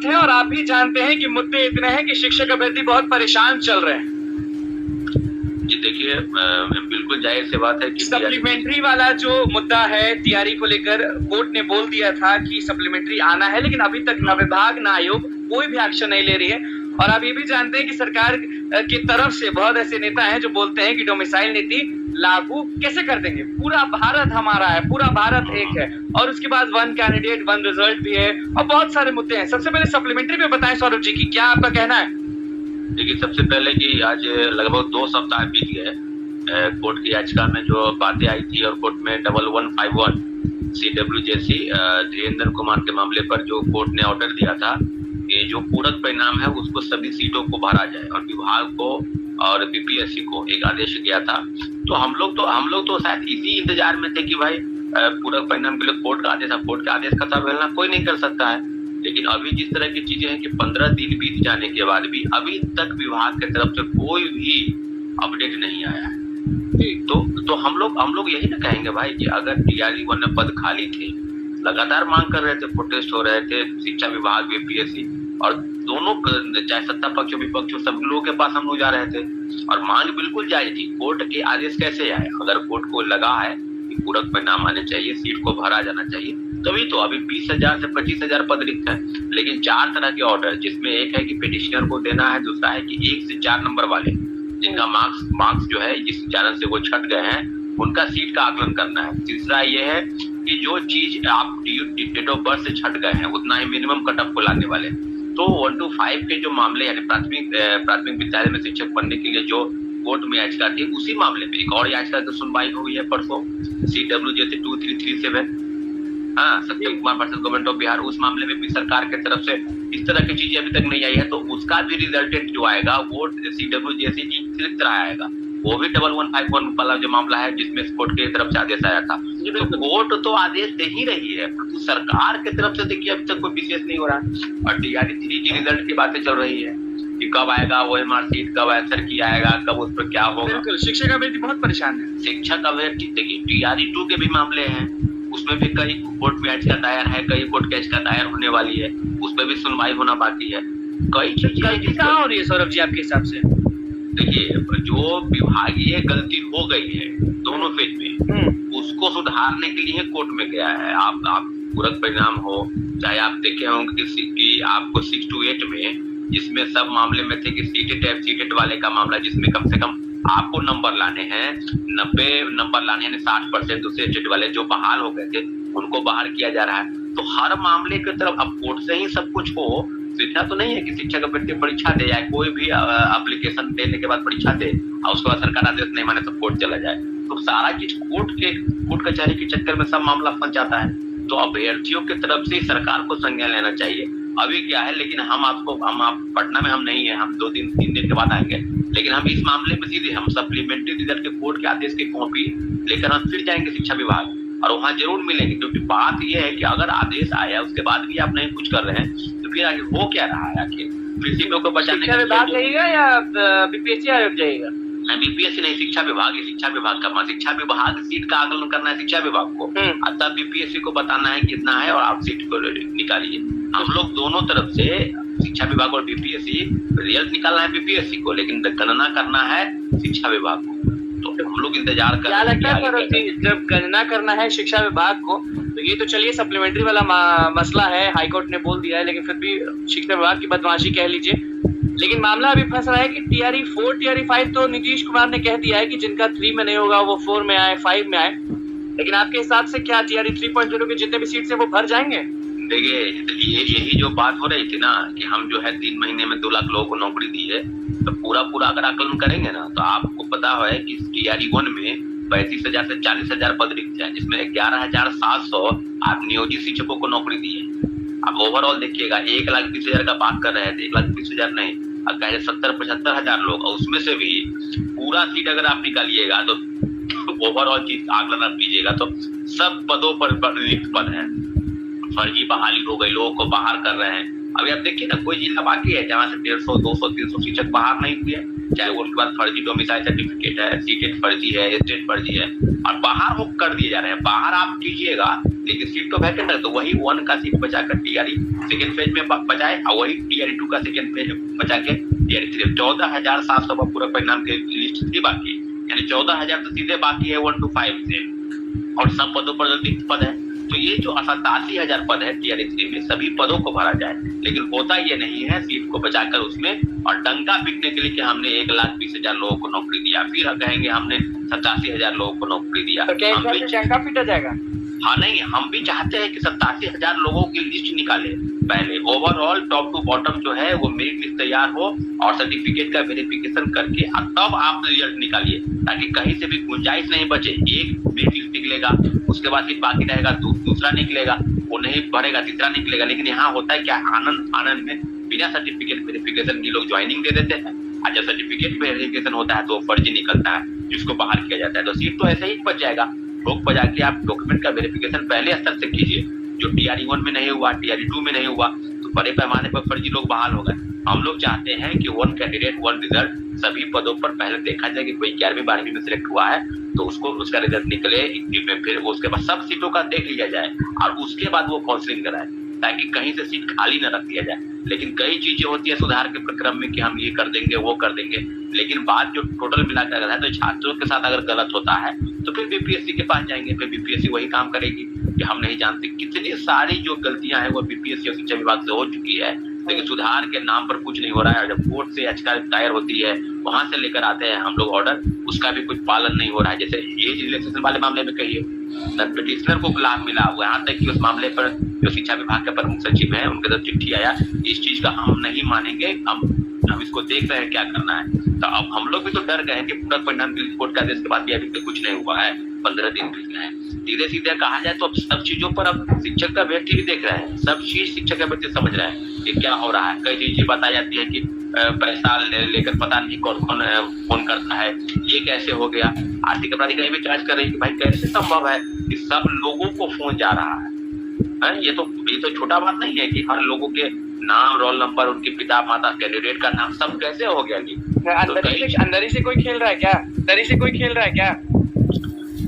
है और आप भी जानते हैं कि मुद्दे इतने हैं कि शिक्षक अभ्यर्थी बहुत परेशान चल रहे हैं। जी देखिए, बिल्कुल जाहिर सी बात है कि सप्लीमेंट्री वाला जो मुद्दा है टीआरई को लेकर कोर्ट ने बोल दिया था कि सप्लीमेंट्री आना है, लेकिन अभी तक न विभाग न आयोग कोई भी एक्शन नहीं ले रही है। और आप ये भी जानते हैं कि सरकार की तरफ से बहुत ऐसे नेता हैं जो बोलते हैं कि डोमिसाइल नीति लागू कैसे कर देंगे, पूरा भारत हमारा है, पूरा भारत एक है, और उसके बाद वन कैंडिडेट वन रिजल्ट भी है और बहुत सारे मुद्दे हैं। सबसे पहले सप्लीमेंट्री पे बताएं सौरभ जी की क्या आपका कहना है? देखिए, सबसे पहले कि आज लगभग 2 सप्ताह बीत गए कोर्ट की याचिका में जो बातें आई थी और कोर्ट में 1151 CWJC धीरेन्द्र कुमार के मामले पर जो कोर्ट ने ऑर्डर दिया था कि जो पूरक परिणाम है उसको सभी सीटों को भरा जाए और विभाग को और BPSC को एक आदेश किया था। तो हम लोग तो शायद इसी इंतजार में थे कि भाई पूरक परिणाम के लिए कोर्ट का आदेश का तब्दीला कोई नहीं कर सकता है। लेकिन अभी जिस तरह की चीजें हैं कि 15 दिन बीत जाने के बाद भी अभी तक विभाग की तरफ से कोई भी अपडेट नहीं आया है। तो हम लोग यही ना कहेंगे भाई कि अगर TRE 1 में पद खाली थे, लगातार मांग कर रहे थे, प्रोटेस्ट हो रहे थे शिक्षा विभाग BPSC और दोनों चाहे सत्ता पक्ष विपक्ष सब लोगों के पास हम लोग जा रहे थे और मांग बिल्कुल जायज थी। कोर्ट के आदेश कैसे आए? अगर कोर्ट को लगा है कि पूरक परिणाम आने चाहिए, सीट को भरा जाना चाहिए, तभी तो अभी 20,000 से 25,000 पद रिक्त है। लेकिन 4 तरह के ऑर्डर, जिसमें एक है कि पिटिशनर को देना है, दूसरा है कि 1 से 4 नंबर वाले जिनका मार्क्स जो है जिस कारण से वो छट गए हैं उनका सीट का आकलन करना है। तीसरा ये है कि जो चीज आप डेट ऑफ बर्थ से छट गए हैं उतना ही मिनिमम कट ऑफ को लाने वाले। तो 1 to 5 के जो मामले यानी प्राथमिक विद्यालय में शिक्षक बनने के लिए जो कोर्ट में याचिका थी, उसी मामले में एक और याचिका की सुनवाई हुई है परसों CWJC 2337 Satyam Kumar versus government of Bihar. उस मामले में भी सरकार की तरफ से इस तरह की चीजें अभी तक नहीं आई है, तो उसका भी रिजल्टेंट जो आएगा वो CWJC की तरह आएगा। वो भी 1151 वाला जो मामला है जिसमें कोर्ट की तरफ से आदेश आया था। तो कोर्ट तो आदेश दे ही रही है, परंतु सरकार की तरफ से देखिए अभी तक कोई विशेष नहीं हो रहा और TRE 3 की रिजल्ट की बातें चल रही है कि कब आएगा OMR सीट, कब आंसर की आएगा, कब उस पर क्या होगा। बिल्कुल, शिक्षक अभ्यर्थी बहुत परेशान है। शिक्षक अभ्यर्थी देखिए TRE 2 के भी मामले हैं, उसमें भी कई कोर्ट में याचिका दायर है, कई कोर्ट की याचिका दायर होने वाली है, उसमें भी सुनवाई होना बाकी है। गलती कहाँ हो रही है सौरभ जी आपके हिसाब से? देखिए, जो विभागीय गलती हो गई है दोनों फेज में उसको सुधारने के लिए कोर्ट में गया है। आप पूरक परिणाम हो, चाहे आप देखे होंगे कि आपको 6 to 8 में जिसमें सब मामले में थे कि सीटेट वाले का मामला जिसमें कम से कम आपको नंबर लाने हैं 90 नंबर लाने हैं, 60% दूसरे स्टेट वाले जो बहाल हो गए थे उनको बाहर किया जा रहा है। तो हर मामले की तरफ अब कोर्ट से ही सब कुछ हो, सीधा तो नहीं है कि शिक्षक अभ्यर्थी परीक्षा दे या कोई भी एप्लीकेशन देने के बाद परीक्षा दे और उसके बाद सरकार आदेश नहीं माने तो कोर्ट चला जाए। तो सारा चीज कोर्ट कचहरी के चक्कर में सब मामला फंस जाता है। तो अभ्यर्थियों की तरफ से सरकार को संज्ञान लेना चाहिए। अभी क्या है, लेकिन हम पटना में हम नहीं है, हम 2-3 दिन के बाद आएंगे, लेकिन हम इस मामले में सीधे हम सप्लीमेंट्री रिजल्ट के कोर्ट के आदेश की कॉपी लेकर हम फिर जाएंगे शिक्षा विभाग और वहाँ जरूर मिलेंगे। क्योंकि बात यह है कि अगर आदेश आया उसके बाद भी आप नहीं कुछ कर रहे हैं तो फिर आगे हो क्या रहा है? आखिर फिर सीटों को बचाने शिक्षा विभाग जाएगा या BPSC आयोग जाएगा? BPSC नहीं, शिक्षा विभाग है। शिक्षा विभाग का शिक्षा विभाग सीट का आकलन करना है शिक्षा विभाग को, तब BPSC को बताना है कितना है और आप सीट को निकालिए। हम लोग दोनों तरफ से शिक्षा विभाग और BPSC रिजल्ट निकालना है BPSC को, लेकिन गणना करना है शिक्षा विभाग को। तो हम लोग इंतजार कर क्या लगता है जब गणना करना है शिक्षा विभाग को, तो ये तो चलिए सप्लीमेंट्री वाला मसला है, हाईकोर्ट ने बोल दिया है, लेकिन फिर भी शिक्षा विभाग की बदमाशी कह लीजिए। लेकिन मामला अभी फंस रहा है कि TRE 4 TRE 5 तो नीतीश कुमार ने कह दिया है कि जिनका 3 में नहीं होगा वो 4 में आए, 5 में आए। लेकिन आपके हिसाब से क्या TRE 3.0 के जितने भी सीट्स हैं वो भर जाएंगे? देखिए, यही जो बात हो रही थी ना कि हम जो है 3 महीने में 2 लाख लोगों को नौकरी दी है, तो पूरा अगर आकलन करेंगे ना तो आपको पता है कि TRE 1 में 35,000 से 40,000 पद रिक्त है, जिसमें 11,700 आप नियोजित शिक्षकों को नौकरी दी है। अब ओवरऑल देखिएगा 1,20,000 का बात कर रहे थे, 1,20,000 नहीं, अब कहे 70-75,000 लोग, और उसमें से भी पूरा सीट अगर आप निकालिएगा तो ओवरऑल चीज आकलन आप लीजिएगा तो सब पदों पर रिक्त पद है। फर्जी बहाली हो गई, लोगों को बाहर कर रहे हैं। अभी आप देखिए ना, कोई जिला बाकी है जहाँ से 150, 200, 300 शिक्षक बाहर नहीं हुए, चाहे उनके पास फर्जी डोमिसाइल सर्टिफिकेट है, सीटेट फर्जी है, स्टेट फर्जी है, और बाहर वो कर दिए जा रहे हैं। बाहर आप कीजिएगा लेकिन सीट तो वैकेंट है, तो वही 1 का सीट बचाकर टीआरई सेकंड फेज में बचाए, और वही टीआरई 2 का सेकंड फेज बचा के टीआरई 3। 14,700 पूरा परिणाम की लिस्ट थी बाकी, यानी 14,000 तो सीधे बाकी है 1 to 5 से, और सब पदों पर रिक्त पद है। तो ये जो 87,000 पद है टीआरई 3 में, सभी पदों को भरा जाए, लेकिन होता ये नहीं है। सीट को बचाकर उसमें और डंका पीटने के लिए कि हमने 1,20,000 लोगों को नौकरी दिया, फिर कहेंगे हमने 87,000 लोगों को नौकरी दिया। तो क्या डंका पीटा जाएगा? हाँ नहीं, हम भी चाहते हैं कि 87,000 लोगों की लिस्ट निकाले पहले, ओवरऑल टॉप टू बॉटम जो है वो मेरिट लिस्ट तैयार हो और सर्टिफिकेट का वेरिफिकेशन करके तब आप रिजल्ट निकालिए, ताकि कहीं से भी गुंजाइश नहीं बचे। एक मेरिट लिस्ट निकलेगा, उसके बाद फिर बाकी रहेगा, दूसरा निकलेगा, वो नहीं भरेगा, तीसरा निकलेगा। लेकिन यहाँ होता है क्या, आनंद में बिना सर्टिफिकेट वेरिफिकेशन की लोग ज्वाइनिंग दे देते हैं, और जब सर्टिफिकेट वेरिफिकेशन होता है तो फर्जी निकलता है, जिसको बहाल किया जाता है। तो सीट तो ऐसे ही बच जाएगा। ठोक बजा के आप डॉक्यूमेंट का वेरिफिकेशन पहले स्तर से कीजिए, जो टीआरई 1 में नहीं हुआ, टीआरई 2 में नहीं हुआ, तो बड़े पैमाने पर फर्जी लोग बहाल हो गए। हम लोग चाहते हैं कि 1 कैंडिडेट 1 रिजल्ट सभी पदों पर पहले देखा जाए कि कोई 11वीं 12वीं में सिलेक्ट हुआ है तो उसको उसका रिजल्ट निकले, फिर उसके बाद सब सीटों का देख लिया जाए और उसके बाद वो काउंसलिंग कराए, ताकि कहीं से सीट खाली न रख दिया जाए। लेकिन कई चीजें होती है सुधार के प्रक्रम में कि हम ये कर देंगे, वो कर देंगे, लेकिन बात जो टोटल मिलाकर है तो छात्रों के साथ अगर गलत होता है तो फिर बीपीएससी के पास जाएंगे, फिर बीपीएससी वही काम करेगी कि हम नहीं जानते। कितनी सारी जो गलतियां हैं वो बीपीएससी और शिक्षा विभाग से हो चुकी है, लेकिन सुधार के नाम पर कुछ नहीं हो रहा है। जब कोर्ट से याचिका दायर होती है, वहां से लेकर आते हैं हम लोग ऑर्डर, उसका भी कुछ पालन नहीं हो रहा है। जैसे एज रिलैक्सेशन वाले मामले में कहिए, पिटिशनर को लाभ मिला हुआ, यहाँ तक कि उस मामले पर जो शिक्षा विभाग के प्रमुख सचिव है उनके तरफ चिट्ठी आया, इस चीज का हम नहीं मानेंगे, हम इसको देख रहे हैं क्या करना है। तो अब हम लोग भी तो डर गए हैं कि पूरा परिणाम की रिपोर्ट का आदेश के बाद भी अभी तक कुछ नहीं हुआ है, 15 दिन बीत गए हैं। सीधे सीधे कहा जाए तो अब सब चीजों पर अब शिक्षक का अभ्यर्थी भी देख रहे हैं, सब चीज शिक्षक का अभ्यर्थी समझ रहे हैं कि क्या हो रहा है। कई चीजें बताई जाती है कि पैसा लेकर पता नहीं कौन कौन फोन करता है, ये कैसे हो गया। आर्थिक अपराधी कहीं भी जांच कर रही है कि भाई कैसे संभव है कि सब लोगों को फोन जा रहा है। ये तो छोटा बात नहीं है कि हर लोगों के नाम, रोल नंबर, उनके पिता माता, कैंडिडेट का नाम, सब कैसे हो गया जी? अंदर ही से कोई खेल रहा है क्या? अंदर ही से कोई खेल रहा है क्या?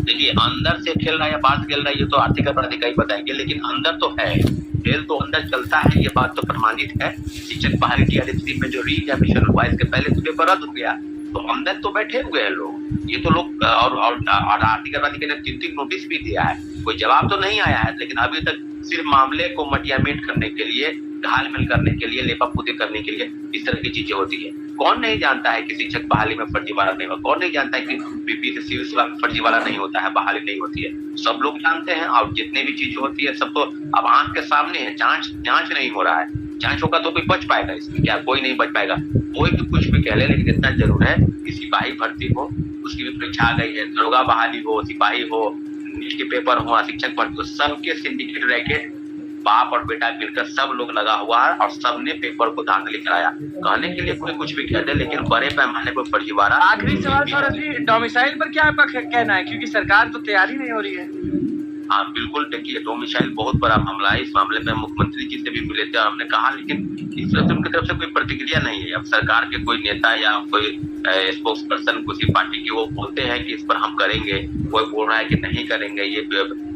देखिए, अंदर से खेल रहा है या बाहर खेल रहा है ये तो आर्थिक अपराधी का ही बताएंगे, लेकिन अंदर तो है, खेल तो अंदर चलता है, ये बात तो प्रमाणित है। शिक्षक बाहरी टीआरई में जो री एग्जामिनेशन हुआ, इसके पहले तो पेपर रद्द हो गया, तो अंदर तो बैठे हुए हैं लोग। ये तो लोग और आर्थिक अपराधी ने 3 नोटिस भी दिया है, कोई जवाब तो नहीं आया है, लेकिन अभी तक सिर्फ मामले को मटियामेंट करने के लिए, घालमेल करने के लिए, लेपापोती करने के लिए इस तरह की चीजें होती है। कौन नहीं जानता है कि शिक्षक बहाली में फर्जीवाड़ा नहीं हुआ? कौन नहीं जानता है कि बीपीएससी सिविल सेवा में फर्जीवाड़ा नहीं होता है, बहाली नहीं होती है? सब लोग जानते हैं। और जितने भी चीजें होती है सब तो अब आंख के सामने है। जांच नहीं हो रहा है, जांच होगा तो कोई बच पाएगा इसमें क्या? कोई नहीं बच पाएगा। कोई भी कुछ भी कह ले, लेकिन इतना जरूर है कि सिपाही भर्ती हो, उसकी भी परीक्षा आ गई है, दरोगा बहाली हो, सिपाही हो, नीट के पेपर हो, शिक्षक भर्ती हो, सबके सिंडिकेट रैकेट बाप और बेटा मिलकर सब लोग लगा हुआ है और सबने पेपर को धांधली कराया। कहने के लिए कोई कुछ भी कह दे, लेकिन बड़े पैमाने पर फर्जीवाड़ा। आखिरी सवाल सौरभ जी, डोमिसाइल पर क्या आपका कहना है, क्योंकि सरकार तो तैयारी नहीं हो रही है? हाँ बिल्कुल, देखिए डोमिसाइल बहुत बड़ा मामला है। इस मामले में मुख्यमंत्री जी से भी मिले थे, हमने कहा, लेकिन इस तरफ से उनकी तरफ से कोई प्रतिक्रिया नहीं है। अब सरकार के कोई नेता या कोई स्पोक्स पर्सन किसी पार्टी के वो बोलते हैं कि इस पर हम करेंगे, कोई बोल रहा है कि नहीं करेंगे ये।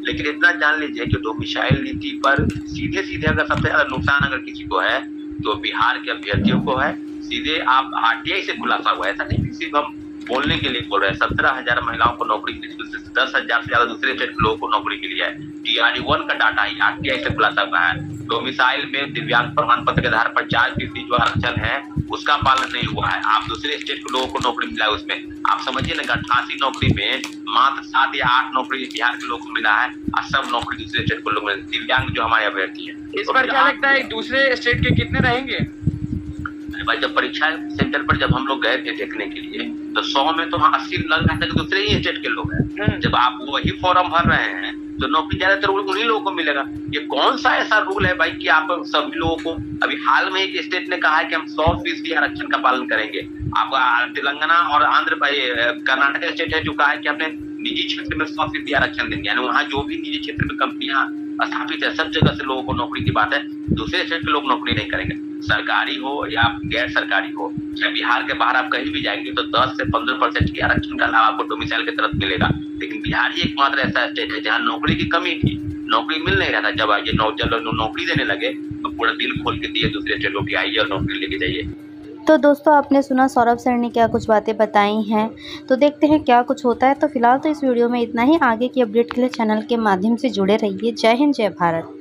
लेकिन इतना जान लीजिए कि डोमिसाइल नीति पर सीधे सीधे अगर सबसे ज्यादा नुकसान अगर किसी को है तो बिहार के अभ्यर्थियों को है। सीधे आप आरटीआई से खुलासा हुआ है, ऐसा नहीं सिर्फ हम बोलने के लिए बोल रहे हैं। 17,000 महिलाओं को नौकरी मिली, 10,000 से ज्यादा दूसरे स्टेट के लोगों को नौकरी मिली है। टीआरई 1 का डाटा ही आरटीआई से खुलासा हुआ है। डोमिसाइल में दिव्यांग प्रमाण पत्र के आधार पर 4% जो आरक्षण है उसका पालन नहीं हुआ है। आप दूसरे स्टेट के लोगों को नौकरी मिला है, उसमें आप समझिए ना, 88 नौकरी में मात्र 7 या 8 नौकरी बिहार के लोगों को मिला है और सब नौकरी दूसरे स्टेट को लोग मिले, दिव्यांग जो हमारे अभ्यर्थी है। इस पर क्या लगता है दूसरे स्टेट के कितने रहेंगे? भाई जब परीक्षा सेंटर पर जब हम लोग गए थे देखने के लिए तो 100 में तो 80 लग रहा था कि दूसरे ही स्टेट के लोग हैं। जब आप वही फॉर्म भर रहे हैं तो नौकरी ज्यादातर उन्हीं लोगों को मिलेगा। ये कौन सा ऐसा रूल है भाई कि आप सभी लोगों को, अभी हाल में एक स्टेट ने कहा है कि हम 100% आरक्षण का पालन करेंगे। आपका तेलंगाना और कर्नाटक स्टेट है जो कहा है कि हमने निजी क्षेत्र में 100% आरक्षण देंगे, यानी वहाँ जो भी निजी क्षेत्र में कंपनियां स्थापित है सब जगह से लोगों को नौकरी की बात है। दूसरे स्टेट के लोग नौकरी नहीं करेंगे, सरकारी हो या गैर सरकारी हो, चाहे बिहार के बाहर आप कहीं भी जाएंगे तो 10 से 15% के आरक्षण का लाभ आपको डोमिसाइल की तरफ मिलेगा। लेकिन बिहार ही एकमात्र ऐसा स्टेट है जहाँ नौकरी की कमी थी, नौकरी मिल नहीं रहा था। जब ये नौकरी देने लगे तो पूरा दिल खोल के दिए दूसरे स्टेटों की, आइए और नौकरी लेके जाइए। तो दोस्तों आपने सुना सौरभ सर ने क्या कुछ बातें बताई हैं, तो देखते हैं क्या कुछ होता है। तो फिलहाल तो इस वीडियो में इतना ही। आगे की अपडेट के लिए चैनल के माध्यम से जुड़े रहिए। जय हिंद, जय भारत।